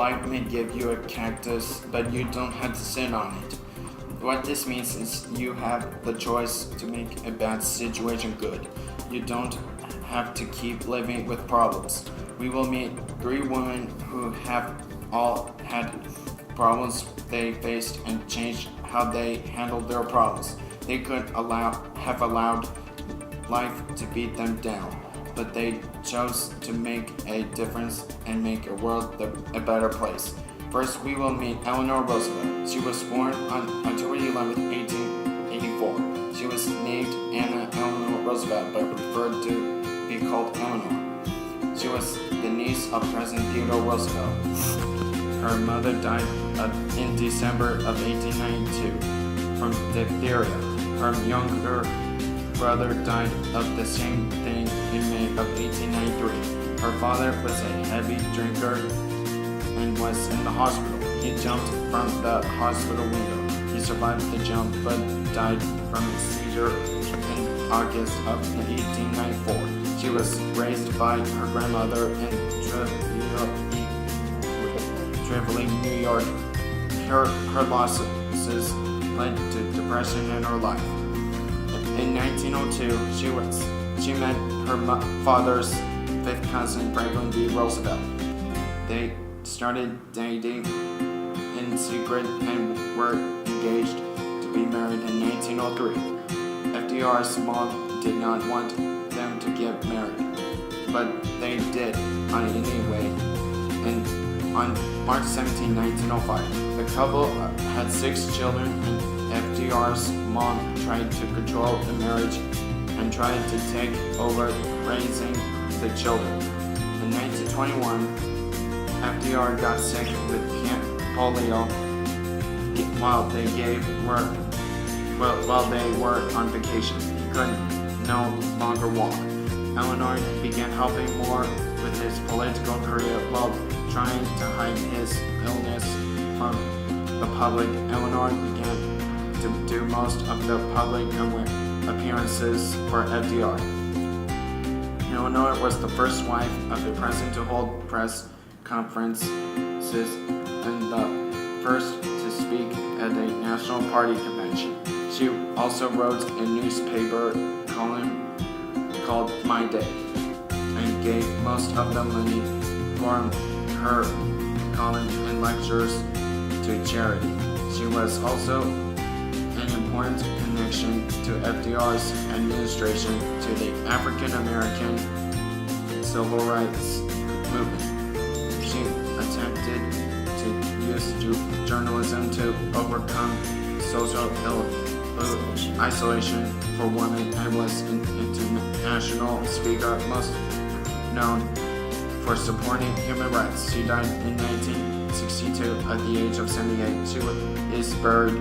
life may give you a cactus, but you don't have to sit on it. What this means is you have the choice to make a bad situation good. You don't have to keep living with problems. We will meet 3 women who have all had problems they faced and changed how they handled their problems. They could have allowed life to beat them down, but they chose to make a difference and make a world a better place. First, we will meet Eleanor Roosevelt. She was born on October 11, 1884. She was named Anna Eleanor Roosevelt, but preferred to be called Eleanor. She was the niece of President Theodore Roosevelt. Her mother died in December of 1892 from diphtheria. Her younger brother died of the same thing in May of 1893. Her father was a heavy drinker and was in the hospital. He jumped from the hospital window. He survived the jump but died from a seizure in August of 1894. She was raised by her grandmother in Trevally, New York. Her losses led to depression in her life. In 1902, she met her father's 5th cousin, Franklin D. Roosevelt. They started dating in secret and were engaged to be married in 1903. FDR's mom did not want them to get married, but they did anyway. And on March 17, 1905, the couple had 6 children, and FDR's mom tried to control the marriage and tried to take over raising the children. In 1921, FDR got sick with polio while they were on vacation. He could no longer walk. Eleanor began helping more with his political career while trying to hide his illness from the public. Eleanor began to do most of the public appearances for FDR. Eleanor was the first wife of the president to hold press conferences and the first to speak at a National Party convention. She also wrote a newspaper column called My Day and gave most of the money from her column and lectures to charity. She was also an important connection to FDR's administration to the African American civil rights movement. She attempted to use journalism to overcome social isolation for women and was an international speaker, most known for supporting human rights. She died in 1962 at the age of 78. She is buried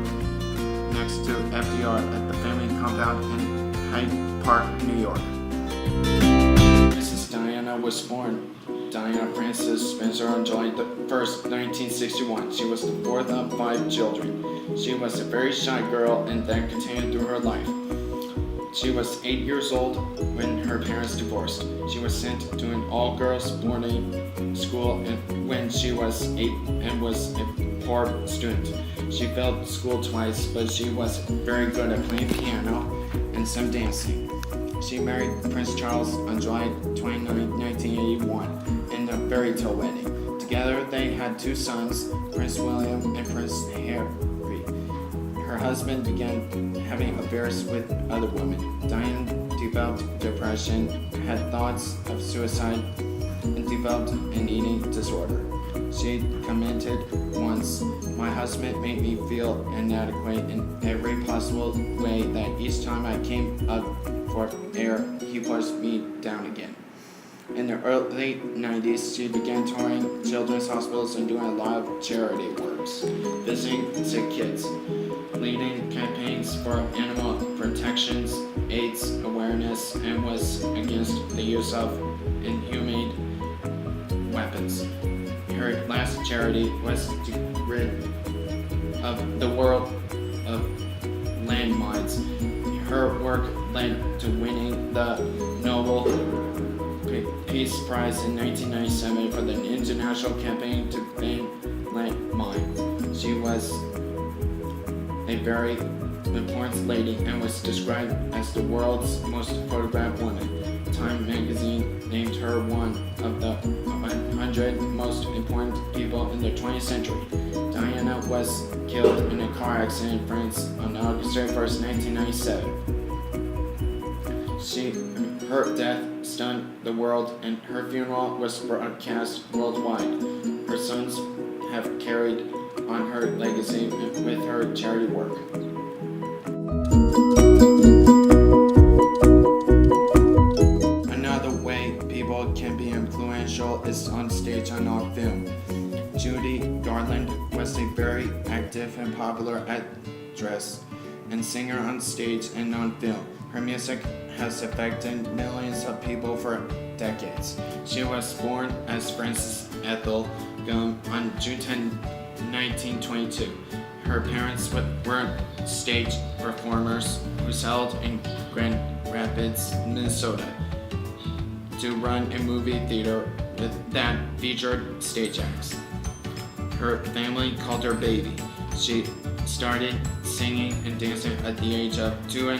next to FDR at the family compound in Hyde Park, New York. Mrs. Diana was born Diana Frances Spencer on July 1st, 1961. She was the 4th of 5 children. She was a very shy girl, and that continued through her life. She was 8 years old when her parents divorced. She was sent to an all-girls boarding school when she was 8 and was a poor student. She failed school twice, but she was very good at playing piano and some dancing. She married Prince Charles on July 29, 1981 in a fairy tale wedding. Together they had 2 sons, Prince William and Prince Harry. Her husband began having affairs with other women. Diane developed depression, had thoughts of suicide, and developed an eating disorder. She commented once, "My husband made me feel inadequate in every possible way that each time I came up for air, he pushed me down again." In the early 90s, she began touring children's hospitals and doing a lot of charity works, visiting sick kids, leading campaigns for animal protections, AIDS awareness, and was against the use of inhumane weapons. Her last charity was to rid of the world of landmines. Her work led to winning the Nobel Peace Prize in 1997 for the international campaign to ban landmine. She was a very important lady and was described as the world's most photographed woman. Time magazine named her one of the 100 most important people in the 20th century. Diana was killed in a car accident in France on August 31st, 1997. Her death stunned the world, and her funeral was broadcast worldwide. Her sons have carried on her legacy with her charity work. Another way people can be influential is on stage and on film. Judy Garland was a very active and popular actress and singer on stage and on film. Her music has affected millions of people for decades. She was born as Frances Ethel Gum on June 10, 1922. Her parents were stage performers who settled in Grand Rapids, Minnesota, to run a movie theater that featured stage acts. Her family called her Baby. She started singing and dancing at the age of 2.5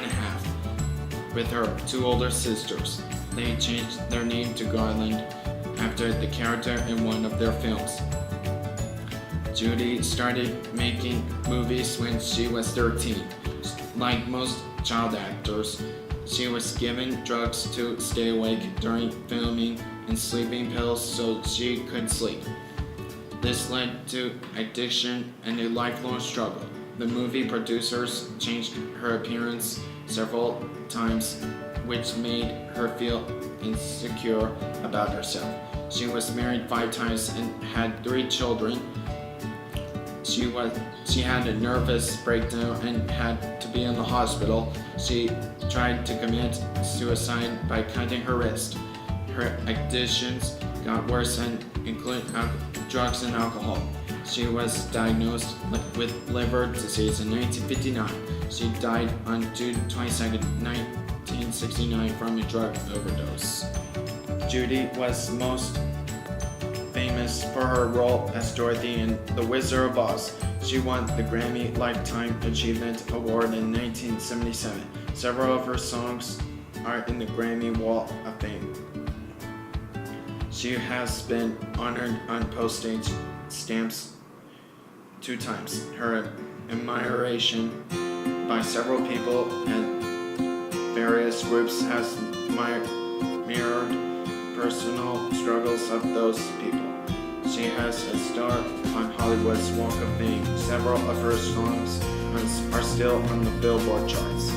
with her two older sisters. They changed their name to Garland after the character in one of their films. Judy started making movies when she was 13. Like most child actors, she was given drugs to stay awake during filming and sleeping pills so she could sleep. This led to addiction and a lifelong struggle. The movie producers changed her appearance several times, which made her feel insecure about herself. She was married 5 times and had 3 children. She had a nervous breakdown and had to be in the hospital. She tried to commit suicide by cutting her wrist. Her addictions got worse and included drugs and alcohol. She was diagnosed with liver disease in 1959. She died on June 22, 1969 from a drug overdose. Judy was most famous for her role as Dorothy in The Wizard of Oz. She won the Grammy Lifetime Achievement Award in 1977. Several of her songs are in the Grammy Wall of Fame. She has been honored on postage stamps 2 times. Her admiration by several people and various groups has mirrored personal struggles of those people. She has a star on Hollywood's Walk of Fame. Several of her songs are still on the Billboard charts.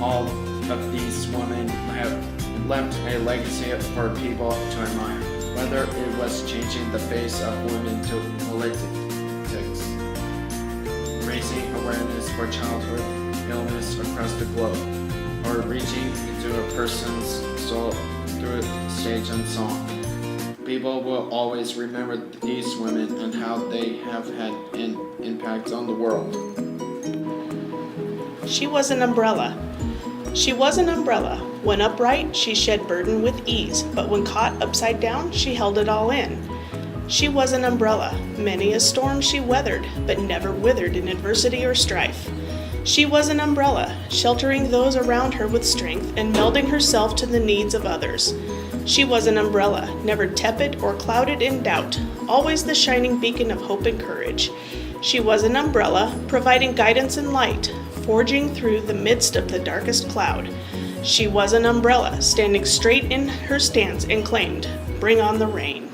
All of these women have left a legacy for people to admire, whether it was changing the face of women to politics, raising awareness for childhood illness across the globe, or reaching into a person's soul through stage and song. People will always remember these women and how they have had an impact on the world. She was an umbrella. She was an umbrella. When upright, she shed burden with ease, but when caught upside down, she held it all in. She was an umbrella. Many a storm she weathered, but never withered in adversity or strife. She was an umbrella, sheltering those around her with strength and melding herself to the needs of others. She was an umbrella, never tepid or clouded in doubt, always the shining beacon of hope and courage. She was an umbrella, providing guidance and light, forging through the midst of the darkest cloud. She was an umbrella, standing straight in her stance and claimed, "Bring on the rain."